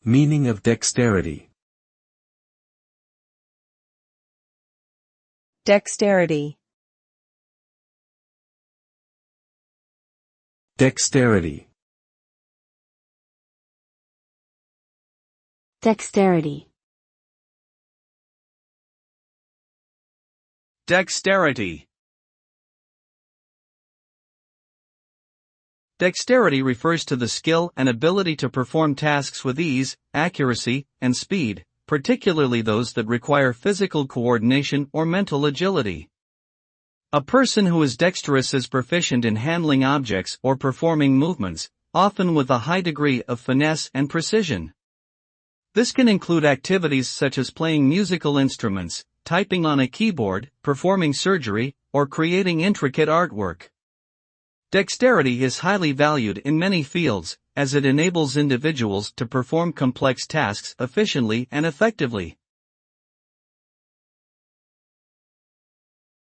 Meaning of dexterity. Dexterity. Dexterity. Dexterity. Dexterity. Dexterity refers to the skill and ability to perform tasks with ease, accuracy, and speed, particularly those that require physical coordination or mental agility. A person who is dexterous is proficient in handling objects or performing movements, often with a high degree of finesse and precision. This can include activities such as playing musical instruments, typing on a keyboard, performing surgery, or creating intricate artwork. Dexterity is highly valued in many fields, as it enables individuals to perform complex tasks efficiently and effectively.